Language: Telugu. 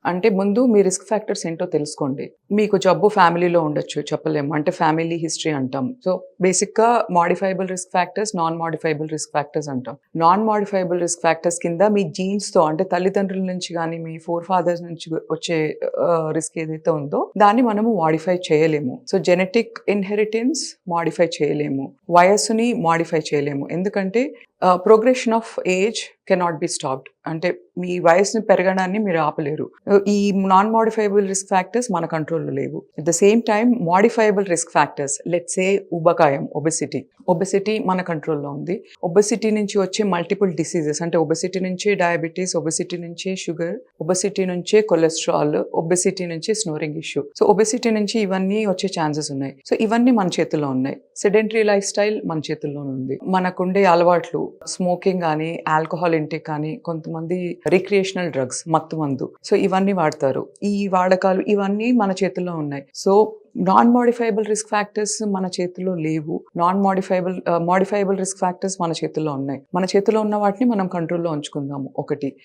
అంటే ముందు మీ రిస్క్ ఫ్యాక్టర్స్ ఏంటో తెలుసుకోండి. మీకు జబ్బు ఫ్యామిలీలో ఉండొచ్చు చెప్పలేము. అంటే ఫ్యామిలీ హిస్టరీ అంటాం. సో, బేసిక్‌గా modifiable risk factors, non modifiable risk factors అంటాం. నాన్ మోడిఫైయబుల్ రిస్క్ ఫ్యాక్టర్స్ కింద మీ జీన్స్‌తో అంటే తల్లిదండ్రుల నుంచి గాని, మీ ఫోర్ ఫాదర్స్ నుంచి వచ్చే రిస్క్ ఏదైతే ఉందో దాన్ని మనము మోడిఫై చేయలేము. సో, జెనెటిక్ ఇన్‌హెరిటెన్స్ మోడిఫై చేయలేము. వయస్సుని మోడిఫై చేయలేము. ఎందుకంటే progression of age cannot be stopped. అంటే మీ వయసుని పెరగడాన్ని మీరు ఆపలేరు. ఈ నాన్ మోడిఫైయబుల్ రిస్క్ ఫ్యాక్టర్స్ మన కంట్రోల్‌లో లేవు. At the same time modifiable risk factors let's say ఊబకాయం, ఒబెసిటీ. ఒబెసిటీ మన కంట్రోల్‌లో ఉంది. ఒబెసిటీ నుంచి వచ్చే మల్టిపుల్ డిసీజెస్ అంటే ఒబెసిటీ నుంచి డయాబెటిస్, ఒబెసిటీ నుంచి షుగర్, ఒబెసిటీ నుంచే కొలెస్ట్రాల్, ఒబెసిటీ నుంచి స్నోరింగ్ ఇష్యూ. సో, ఒబెసిటీ నుంచి ఇవన్నీ వచ్చే ఛాన్సెస్ ఉన్నాయి. సో, ఇవన్నీ మన చేతుల్లో ఉన్నాయి. సెడెంటరీ లైఫ్ స్టైల్ మన చేతుల్లోనే ఉంది. మనకుండే అలవాట్లు స్మోకింగ్ గానీ, ఆల్కహాల్ ఇంటేక్ కానీ, కొంతమంది రిక్రియేషనల్ డ్రగ్స్ మత్తు మందు. సో, ఇవన్నీ వాడతారు. ఈ వాడకాలు ఇవన్నీ మన చేతుల్లో ఉన్నాయి. So, non modifiable risk factors మన చేతుల్లో లేవు. మోడిఫైయబుల్ రిస్క్ ఫ్యాక్టర్స్ మన చేతుల్లో ఉన్నాయి. మన చేతిలో ఉన్న వాటిని మనం కంట్రోల్‌లో ఉంచుకుందాము ఒకటి.